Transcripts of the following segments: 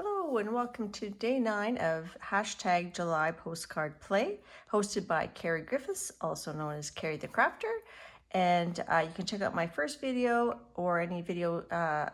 Hello and welcome to day 9 of hashtag July Postcard Play, hosted by Carrie Griffiths, also known as Carrie the Crafter. And you can check out my first video or any video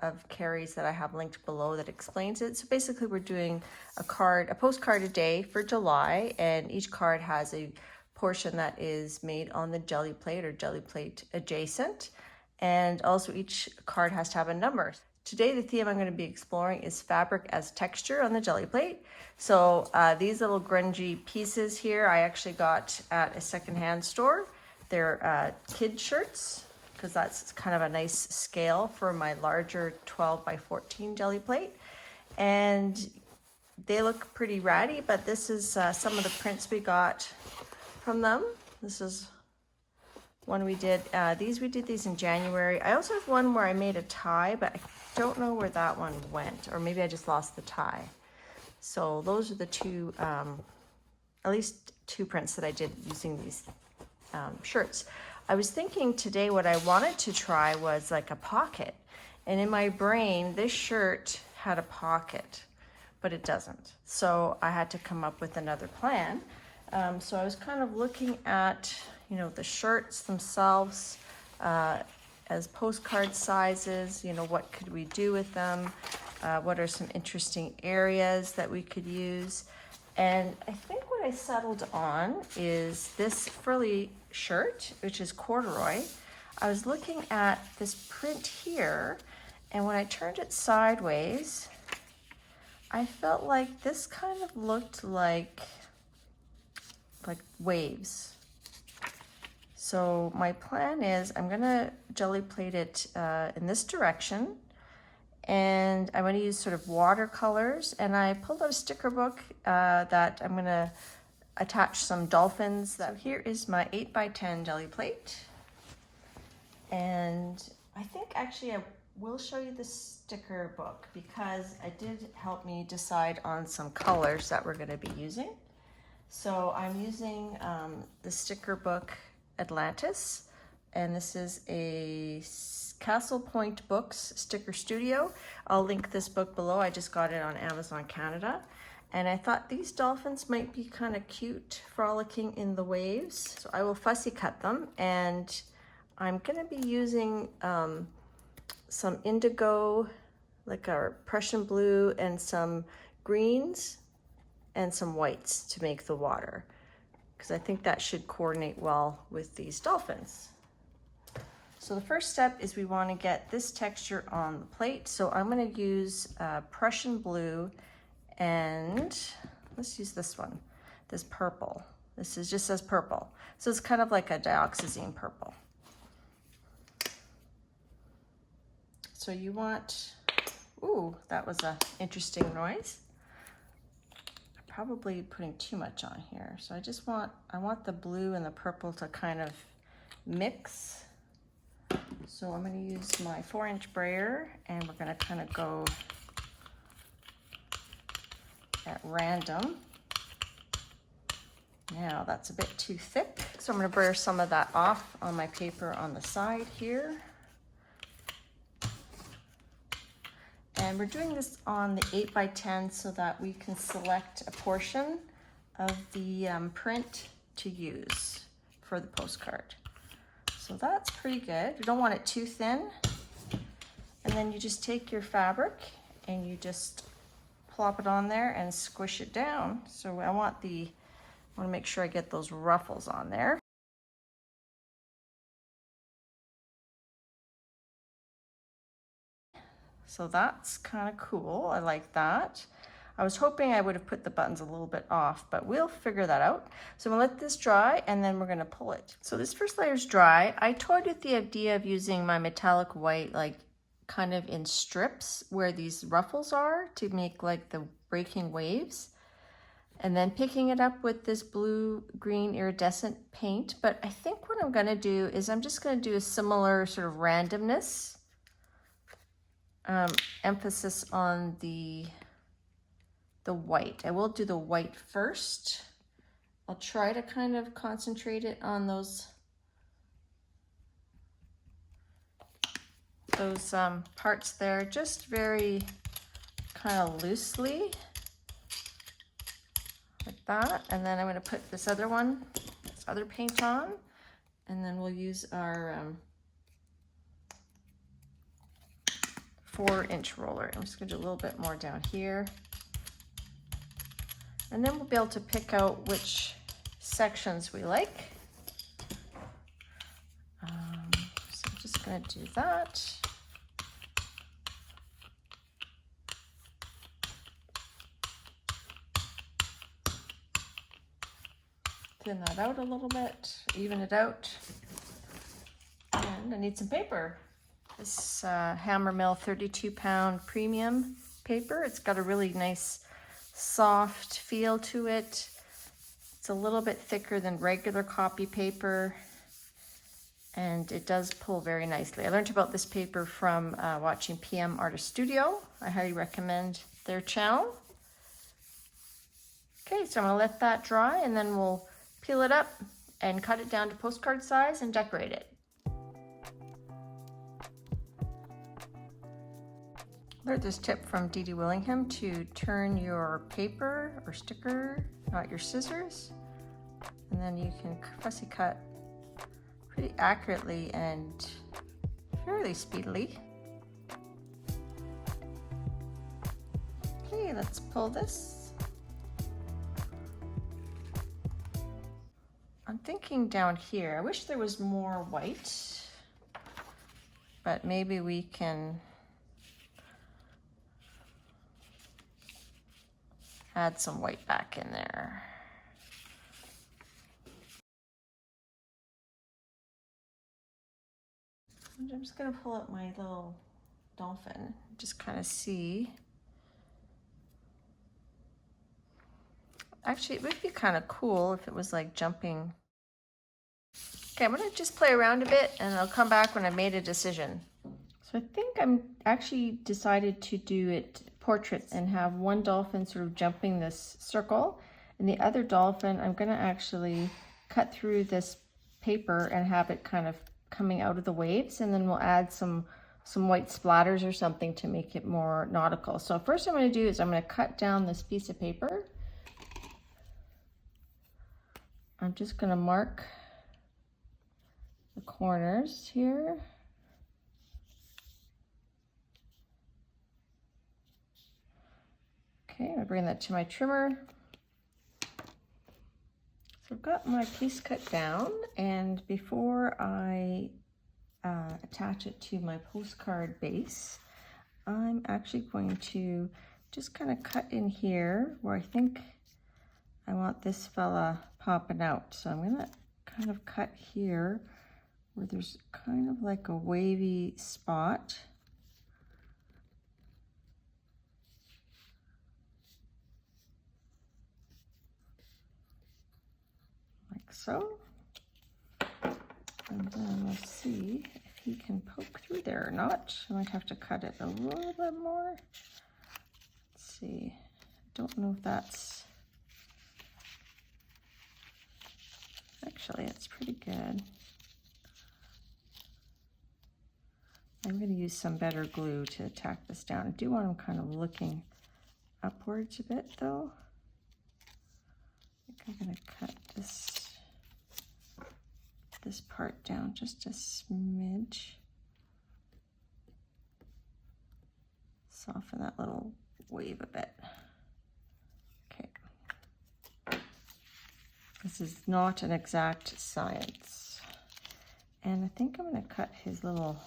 of Carrie's that I have linked below that explains it. So basically we're doing a postcard a day for July, and each card has a portion that is made on the jelly plate or jelly plate adjacent. And also each card has to have a number. Today, the theme I'm going to be exploring is fabric as texture on the jelly plate. So these little grungy pieces here, I actually got at a secondhand store. They're kid shirts, because that's kind of a nice scale for my larger 12 by 14 jelly plate. And they look pretty ratty, but this is some of the prints we got from them. This is one we did. We did these in January. I also have one where I made a tie, but I don't know where that one went, or maybe I just lost the tie. So those are the two, at least two prints that I did using these shirts. I was thinking today what I wanted to try was like a pocket. And in my brain, this shirt had a pocket, but it doesn't. So I had to come up with another plan. So I was kind of looking at, the shirts themselves, as postcard sizes, what could we do with them? What are some interesting areas that we could use? And I think what I settled on is this frilly shirt, which is corduroy. I was looking at this print here, and when I turned it sideways, I felt like this kind of looked like waves. So my plan is I'm gonna jelly plate it in this direction, and I'm gonna use sort of watercolors, and I pulled out a sticker book that I'm gonna attach some dolphins. So here is my 8 by 10 jelly plate, and I think actually I will show you the sticker book because it did help me decide on some colors that we're gonna be using. So I'm using the sticker book Atlantis, and this is a Castle Point Books sticker studio. I'll link this book below. I just got it on Amazon Canada, and I thought these dolphins might be kind of cute, frolicking in the waves. So I will fussy cut them, and I'm gonna be using some indigo, like our Prussian blue, and some greens and some whites to make the water, because I think that should coordinate well with these dolphins. So the first step is we want to get this texture on the plate. So I'm going to use Prussian blue, and let's use this one, this purple. This is just as purple. So it's kind of like a dioxazine purple. So you want, ooh, that was an interesting noise. Probably putting too much on here. So I want the blue and the purple to kind of mix. So I'm going to use my 4-inch brayer, and we're going to kind of go at random. Now that's a bit too thick, so I'm going to brayer some of that off on my paper on the side here. And we're doing this on the 8 by 10 so that we can select a portion of the print to use for the postcard. So that's pretty good. You don't want it too thin. And then you just take your fabric and you just plop it on there and squish it down. So I want to make sure I get those ruffles on there. So that's kind of cool. I like that. I was hoping I would have put the buttons a little bit off, but we'll figure that out. So I'm gonna let this dry, and then we're gonna pull it. So this first layer is dry. I toyed with the idea of using my metallic white, like kind of in strips where these ruffles are, to make like the breaking waves, and then picking it up with this blue-green iridescent paint. But I think what I'm gonna do is I'm just gonna do a similar sort of randomness, emphasis on the white. I will do the white first. I'll try to kind of concentrate it on those parts there, just very kind of loosely, like that. And then I'm going to put this other one, this other paint on, and then we'll use our 4-inch roller. I'm just going to do a little bit more down here. And then we'll be able to pick out which sections we like. So I'm just going to do that. Thin that out a little bit, even it out. And I need some paper. This Hammermill 32-pound premium paper. It's got a really nice soft feel to it. It's a little bit thicker than regular copy paper, and it does pull very nicely. I learned about this paper from watching PM Artist Studio. I highly recommend their channel. Okay, so I'm gonna let that dry, and then we'll peel it up and cut it down to postcard size and decorate it. Learned this tip from Dee Dee Willingham to turn your paper or sticker, not your scissors, and then you can fussy cut pretty accurately and fairly speedily. Okay, let's pull this. I'm thinking down here, I wish there was more white, but maybe we can add some white back in there. I'm just gonna pull up my little dolphin, just kind of see. Actually, it would be kind of cool if it was like jumping. Okay, I'm gonna just play around a bit and I'll come back when I've made a decision. So I think I'm actually decided to do it portrait and have one dolphin sort of jumping this circle, and the other dolphin I'm going to actually cut through this paper and have it kind of coming out of the waves, and then we'll add some white splatters or something to make it more nautical. So first I'm going to do is I'm going to cut down this piece of paper. I'm just going to mark the corners here. Okay, I'm gonna bring that to my trimmer. So I've got my piece cut down, and before I attach it to my postcard base, I'm actually going to just kind of cut in here where I think I want this fella popping out. So I'm gonna kind of cut here where there's kind of like a wavy spot. So, and then we'll see if he can poke through there or not. I might have to cut it a little bit more. Let's see. I don't know if that's, actually it's pretty good. I'm going to use some better glue to tack this down. I do want him kind of looking upwards a bit though. I think I'm going to cut this part down just a smidge. Soften that little wave a bit. Okay. This is not an exact science. And I think I'm going to cut his little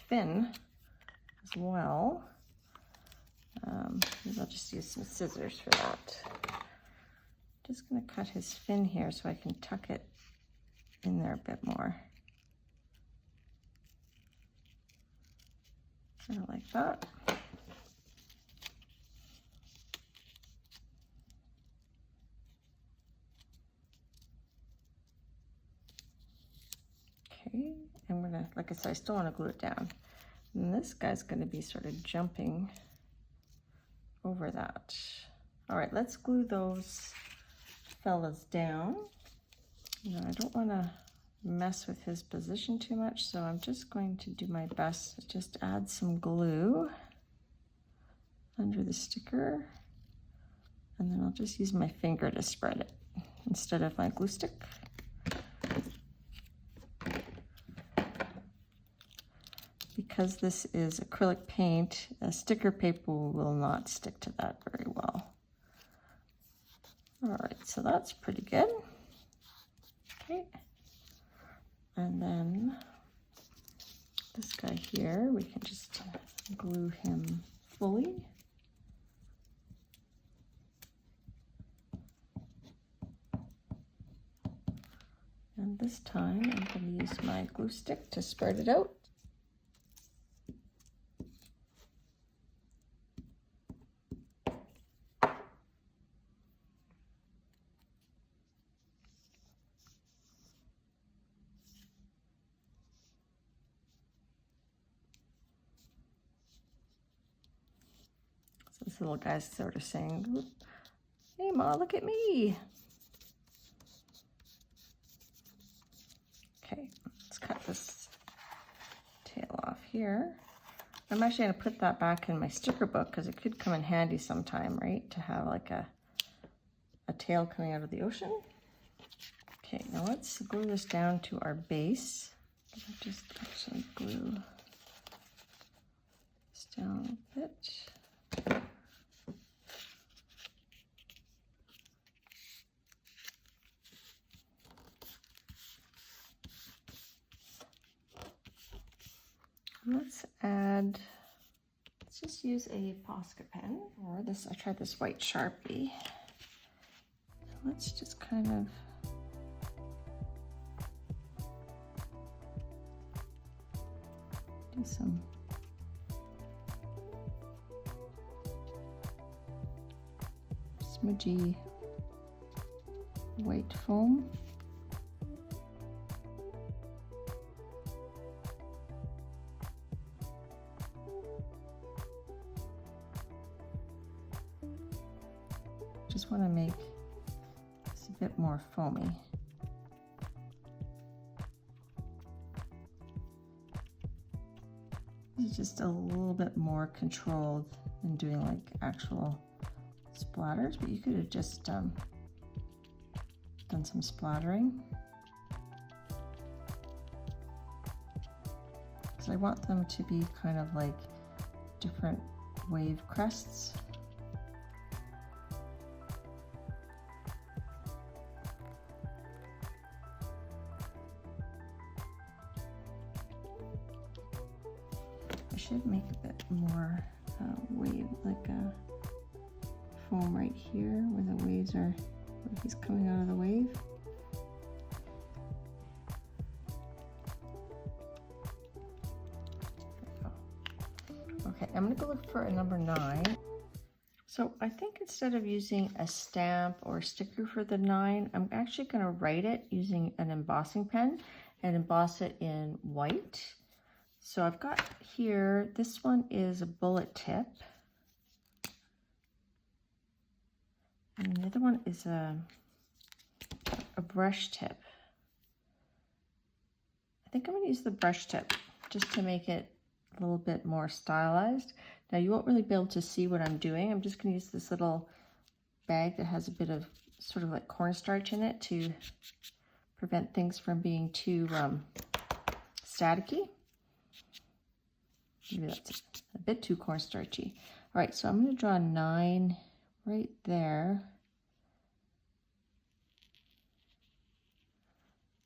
fin as well. Maybe I'll just use some scissors for that. Just going to cut his fin here so I can tuck it in there a bit more. Kind of like that. Okay, and we're gonna, like I said, I still want to glue it down. And this guy's going to be sort of jumping over that. All right, let's glue those fellas down. You know, I don't want to mess with his position too much, so I'm just going to do my best to just add some glue under the sticker, and then I'll just use my finger to spread it instead of my glue stick. Because this is acrylic paint, a sticker paper will not stick to that very well. All right, so that's pretty good. Okay, and then this guy here, we can just glue him fully. And this time I'm going to use my glue stick to spread it out. So this little guy's sort of saying, "Hey Ma, look at me." Okay, let's cut this tail off here. I'm actually going to put that back in my sticker book because it could come in handy sometime, right? To have like a tail coming out of the ocean. Okay, now let's glue this down to our base. I'll just actually glue this down a bit. Let's just use a Posca pen, or this, I tried this white Sharpie. Let's just kind of do some smudgy white foam. Just want to make this a bit more foamy. This is just a little bit more controlled than doing like actual splatters, but you could have just done some splattering. So I want them to be kind of like different wave crests. I should make a bit more wave, like a foam right here where the waves are, where he's coming out of the wave. Okay, I'm gonna go look for a number 9. So I think instead of using a stamp or sticker for the 9, I'm actually gonna write it using an embossing pen and emboss it in white. So I've got here, this one is a bullet tip. And the other one is a brush tip. I think I'm gonna use the brush tip just to make it a little bit more stylized. Now you won't really be able to see what I'm doing. I'm just gonna use this little bag that has a bit of sort of like cornstarch in it to prevent things from being too staticky. Maybe that's a bit too cornstarchy. All right, so I'm going to draw a 9 right there.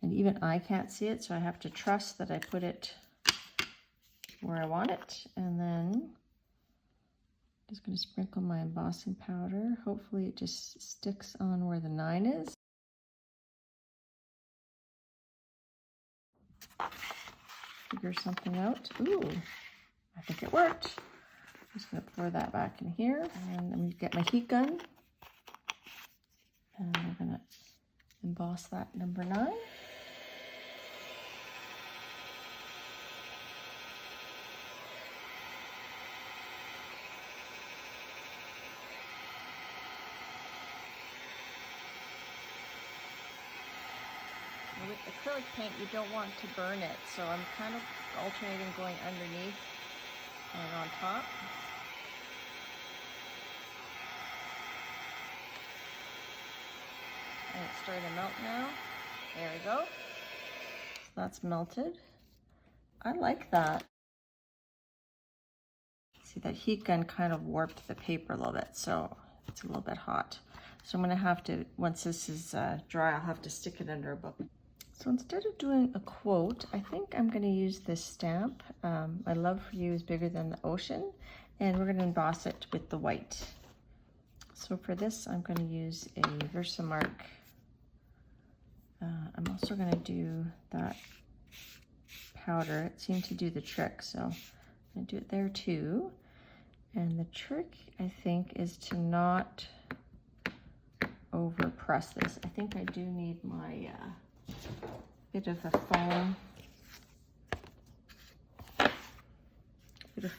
And even I can't see it, so I have to trust that I put it where I want it. And then I'm just going to sprinkle my embossing powder. Hopefully it just sticks on where the 9 is. Figure something out. Ooh. I think it worked. I'm just going to pour that back in here, and I'm going to get my heat gun, and we're going to emboss that number 9. With acrylic paint, you don't want to burn it, so I'm kind of alternating going underneath and on top. it's starting to melt now. There we go. So that's melted. I like that. See, that heat gun kind of warped the paper a little bit, so it's a little bit hot. So I'm gonna have to, once this is dry, I'll have to stick it under a book. So instead of doing a quote, I think I'm gonna use this stamp. My love for you is bigger than the ocean, and we're gonna emboss it with the white. So for this, I'm gonna use a Versamark. I'm also gonna do that powder. It seemed to do the trick, so I'm gonna do it there too. And the trick, I think, is to not over press this. I think I do need my bit of a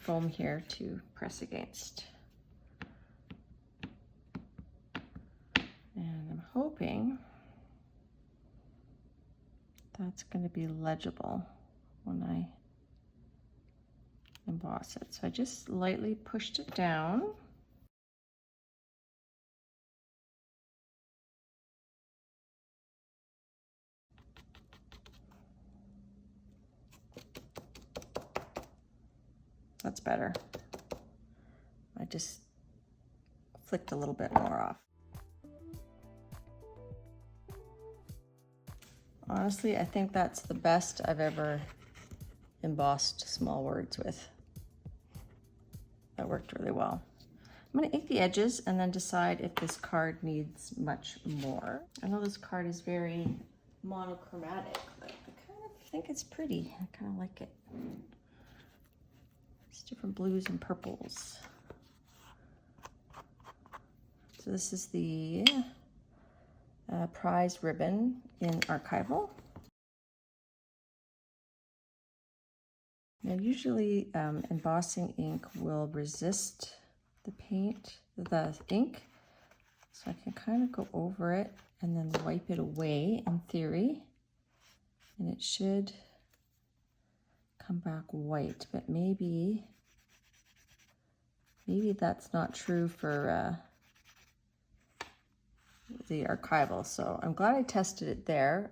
foam here to press against. And I'm hoping that's going to be legible when I emboss it. So I just lightly pushed it down. That's better. I just flicked a little bit more off. Honestly, I think that's the best I've ever embossed small words with. That worked really well. I'm going to ink the edges and then decide if this card needs much more. I know this card is very monochromatic, but I kind of think it's pretty. I kind of like it. It's different blues and purples. So this is the prize ribbon in archival. Now usually embossing ink will resist the ink, so I can kind of go over it and then wipe it away in theory, and it should come back white, but maybe that's not true for the archival. So I'm glad I tested it there.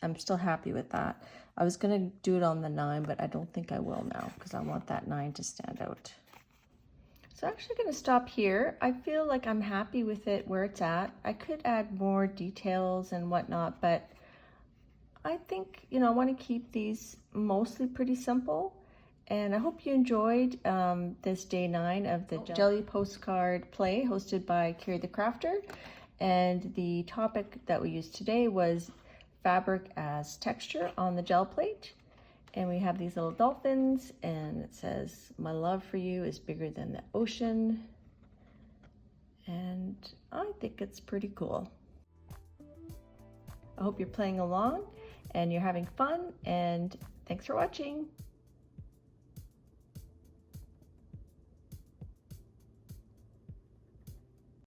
I'm still happy with that. I was gonna do it on the 9, but I don't think I will now because I want that 9 to stand out. So I'm actually gonna stop here. I feel like I'm happy with it where it's at. I could add more details and whatnot, but I think, I wanna keep these mostly pretty simple. And I hope you enjoyed this day 9 of the Jelly Postcard Play hosted by Carrie the Crafter. And the topic that we used today was fabric as texture on the gel plate. And we have these little dolphins, and it says, my love for you is bigger than the ocean. And I think it's pretty cool. I hope you're playing along and you're having fun, and thanks for watching.